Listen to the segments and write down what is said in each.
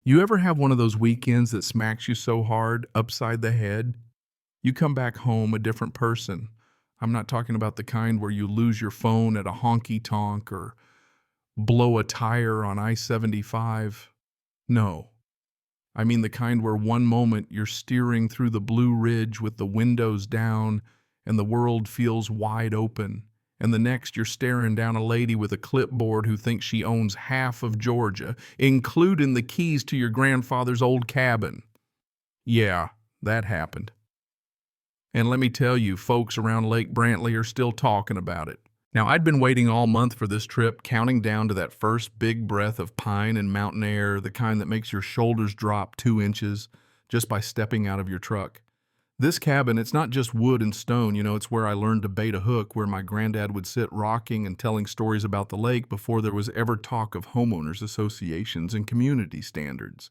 You ever have one of those weekends that smacks you so hard, upside the head? You come back home a different person. I'm not talking about the kind where you lose your phone at a honky-tonk or blow a tire on I-75. No. I mean the kind where one moment you're steering through the Blue Ridge with the windows down and the world feels wide open, and the next you're staring down a lady with a clipboard who thinks she owns half of Georgia, including the keys to your grandfather's old cabin. Yeah, that happened. And let me tell you, folks around Lake Brantley are still talking about it. Now, I'd been waiting all month for this trip, counting down to that first big breath of pine and mountain air, the kind that makes your shoulders drop 2 inches just by stepping out of your truck. This cabin, it's not just wood and stone, it's where I learned to bait a hook, where my granddad would sit rocking and telling stories about the lake before there was ever talk of homeowners associations and community standards.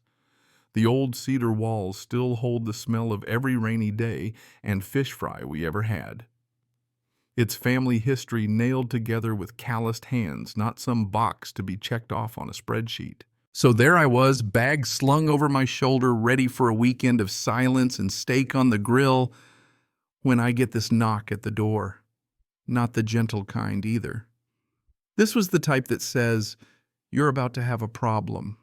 The old cedar walls still hold the smell of every rainy day and fish fry we ever had. It's family history nailed together with calloused hands, not some box to be checked off on a spreadsheet. So there I was, bag slung over my shoulder, ready for a weekend of silence and steak on the grill, when I get this knock at the door. Not the gentle kind either. This was the type that says, "You're about to have a problem."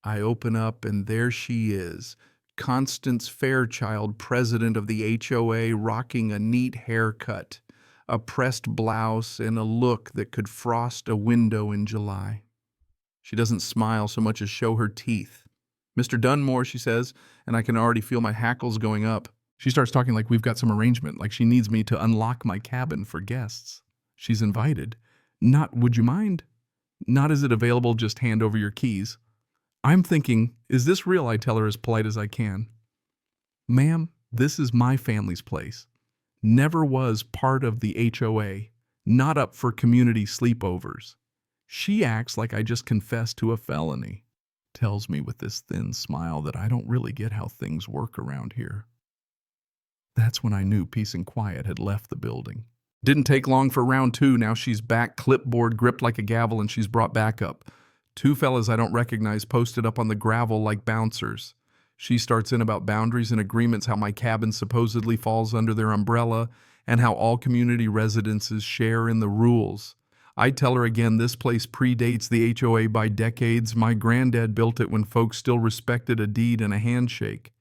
I open up and there she is, Constance Fairchild, president of the HOA, rocking a neat haircut, a pressed blouse, and a look that could frost a window in July. She doesn't smile so much as show her teeth. "Mr. Dunmore," she says, and I can already feel my hackles going up. She starts talking like we've got some arrangement, like she needs me to unlock my cabin for guests. She's invited. Not, "Would you mind?" Not, "Is it available? Just hand over your keys." I'm thinking, is this real? I tell her as polite as I can. "Ma'am, this is my family's place. Never was part of the HOA. Not up for community sleepovers." She acts like I just confessed to a felony. Tells me with this thin smile that I don't really get how things work around here. That's when I knew peace and quiet had left the building. Didn't take long for round 2. Now she's back, clipboard gripped like a gavel, and she's brought back up. 2 fellas I don't recognize posted up on the gravel like bouncers. She starts in about boundaries and agreements, how my cabin supposedly falls under their umbrella, and how all community residences share in the rules. I tell her again this place predates the HOA by decades. My granddad built it when folks still respected a deed and a handshake.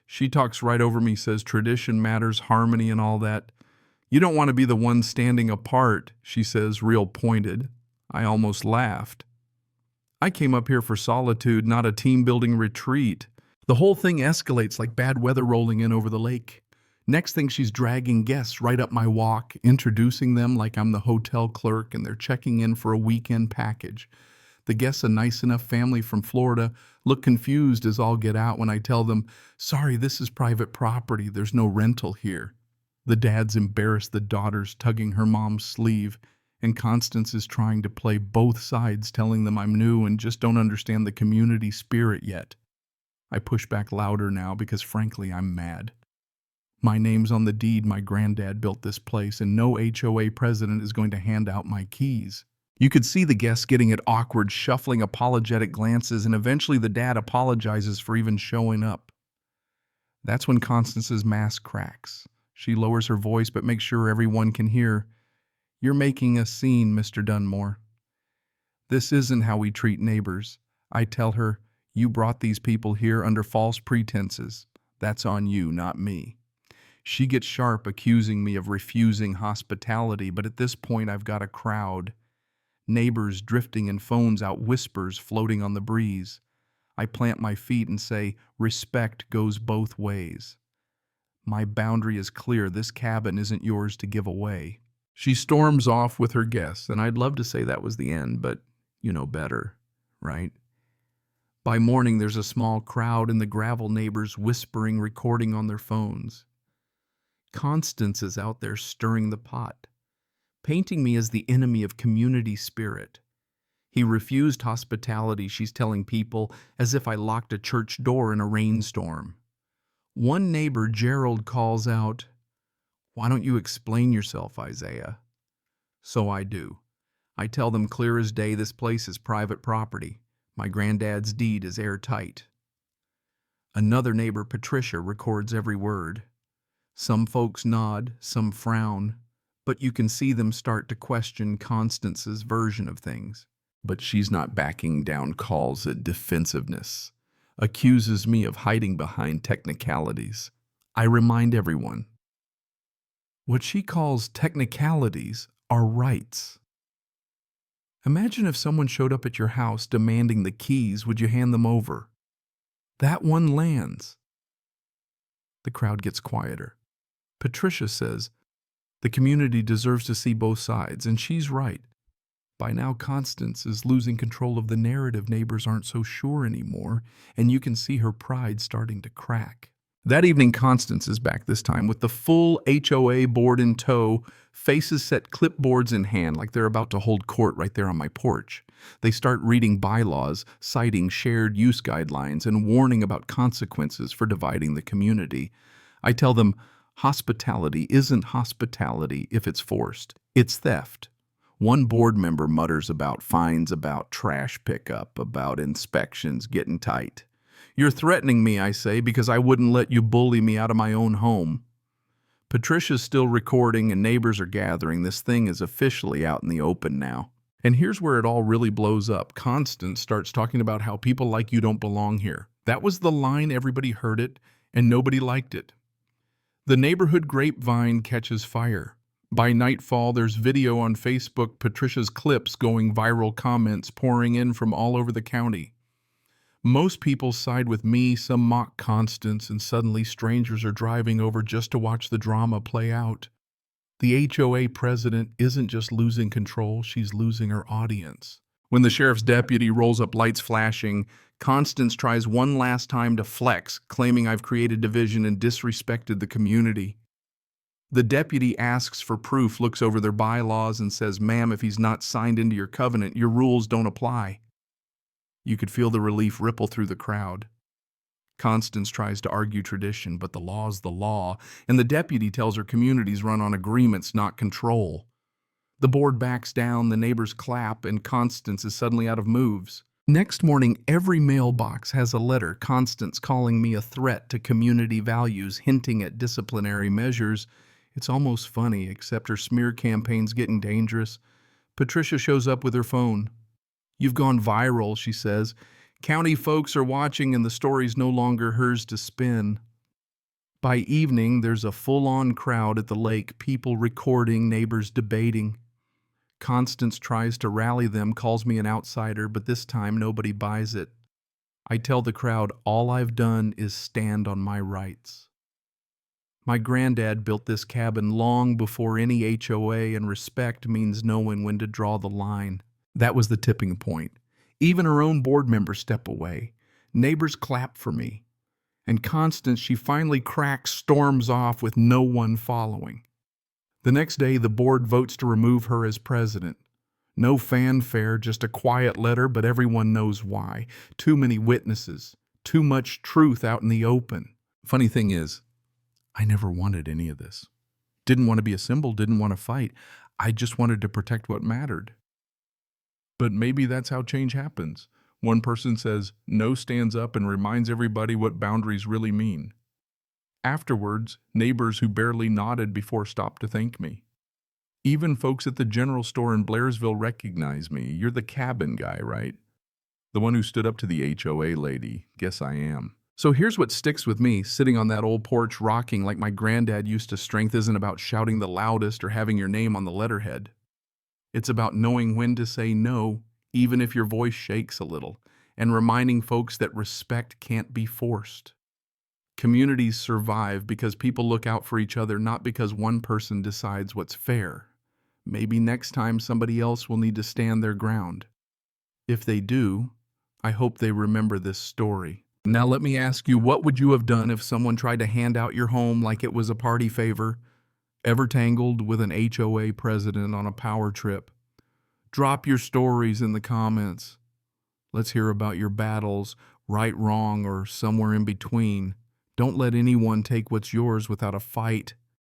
She talks right over me, says tradition matters, harmony and all that. "You don't want to be the one standing apart," she says, real pointed. I almost laughed. I came up here for solitude, not a team-building retreat. The whole thing escalates like bad weather rolling in over the lake. Next thing, she's dragging guests right up my walk, introducing them like I'm the hotel clerk and they're checking in for a weekend package. The guests, a nice enough family from Florida, look confused as all get out when I tell them, "Sorry, this is private property. There's no rental here." The dad's embarrassed, the daughter's tugging her mom's sleeve, and Constance is trying to play both sides, telling them I'm new and just don't understand the community spirit yet. I push back louder now because frankly I'm mad. My name's on the deed. My granddad built this place, and no HOA president is going to hand out my keys. You could see the guests getting it awkward, shuffling apologetic glances, and eventually the dad apologizes for even showing up. That's when Constance's mask cracks. She lowers her voice but makes sure everyone can hear. "You're making a scene, Mr. Dunmore. This isn't how we treat neighbors." I tell her, "You brought these people here under false pretenses. That's on you, not me." She gets sharp, accusing me of refusing hospitality, but at this point I've got a crowd. Neighbors drifting and phones out, whispers floating on the breeze. I plant my feet and say, respect goes both ways. My boundary is clear. This cabin isn't yours to give away. She storms off with her guests, and I'd love to say that was the end, but you know better, right? By morning, there's a small crowd and the gravel neighbors whispering, recording on their phones. Constance is out there stirring the pot, painting me as the enemy of community spirit. He refused hospitality, she's telling people, as if I locked a church door in a rainstorm. One neighbor, Gerald, calls out, "Why don't you explain yourself, Isaiah?" So I do. I tell them clear as day this place is private property. My granddad's deed is airtight. Another neighbor, Patricia, records every word. Some folks nod, some frown, but you can see them start to question Constance's version of things. But she's not backing down, calls it defensiveness, accuses me of hiding behind technicalities. I remind everyone, what she calls technicalities are rights. Imagine if someone showed up at your house demanding the keys, would you hand them over? That one lands. The crowd gets quieter. Patricia says, the community deserves to see both sides, and she's right. By now, Constance is losing control of the narrative. Neighbors aren't so sure anymore, and you can see her pride starting to crack. That evening, Constance is back, this time with the full HOA board in tow, faces set, clipboards in hand, like they're about to hold court right there on my porch. They start reading bylaws, citing shared use guidelines, and warning about consequences for dividing the community. I tell them, hospitality isn't hospitality if it's forced. It's theft. One board member mutters about fines, about trash pickup, about inspections getting tight. You're threatening me, I say, because I wouldn't let you bully me out of my own home. Patricia's still recording and neighbors are gathering. This thing is officially out in the open now. And here's where it all really blows up. Constance starts talking about how people like you don't belong here. That was the line, everybody heard it, and nobody liked it. The neighborhood grapevine catches fire. By nightfall, there's video on Facebook, Patricia's clips going viral, comments pouring in from all over the county. Most people side with me, some mock Constance, and suddenly strangers are driving over just to watch the drama play out. The HOA president isn't just losing control, she's losing her audience. When the sheriff's deputy rolls up, lights flashing, Constance tries one last time to flex, claiming I've created division and disrespected the community. The deputy asks for proof, looks over their bylaws and says, "Ma'am, if he's not signed into your covenant, your rules don't apply." You could feel the relief ripple through the crowd. Constance tries to argue tradition, but the law's the law, and the deputy tells her communities run on agreements, not control. The board backs down, the neighbors clap, and Constance is suddenly out of moves. Next morning, every mailbox has a letter, Constance calling me a threat to community values, hinting at disciplinary measures. It's almost funny, except her smear campaign's getting dangerous. Patricia shows up with her phone. "You've gone viral," she says. "County folks are watching and the story's no longer hers to spin." By evening, there's a full-on crowd at the lake, people recording, neighbors debating. Constance tries to rally them, calls me an outsider, but this time nobody buys it. I tell the crowd all I've done is stand on my rights. My granddad built this cabin long before any HOA, and respect means knowing when to draw the line. That was the tipping point. Even her own board members step away. Neighbors clap for me. And Constance, she finally cracks, storms off with no one following. The next day, the board votes to remove her as president. No fanfare, just a quiet letter, but everyone knows why. Too many witnesses. Too much truth out in the open. Funny thing is, I never wanted any of this. Didn't want to be a symbol, didn't want to fight. I just wanted to protect what mattered. But maybe that's how change happens. One person says no, stands up and reminds everybody what boundaries really mean. Afterwards, neighbors who barely nodded before stopped to thank me. Even folks at the general store in Blairsville recognize me. "You're the cabin guy, right?" "The one who stood up to the HOA lady." "Guess I am." So here's what sticks with me, sitting on that old porch rocking like my granddad used to. Strength isn't about shouting the loudest or having your name on the letterhead. It's about knowing when to say no, even if your voice shakes a little, and reminding folks that respect can't be forced. Communities survive because people look out for each other, not because one person decides what's fair. Maybe next time somebody else will need to stand their ground. If they do, I hope they remember this story. Now let me ask you, what would you have done if someone tried to hand out your home like it was a party favor? Ever tangled with an HOA president on a power trip? Drop your stories in the comments. Let's hear about your battles, right, wrong, or somewhere in between. Don't let anyone take what's yours without a fight.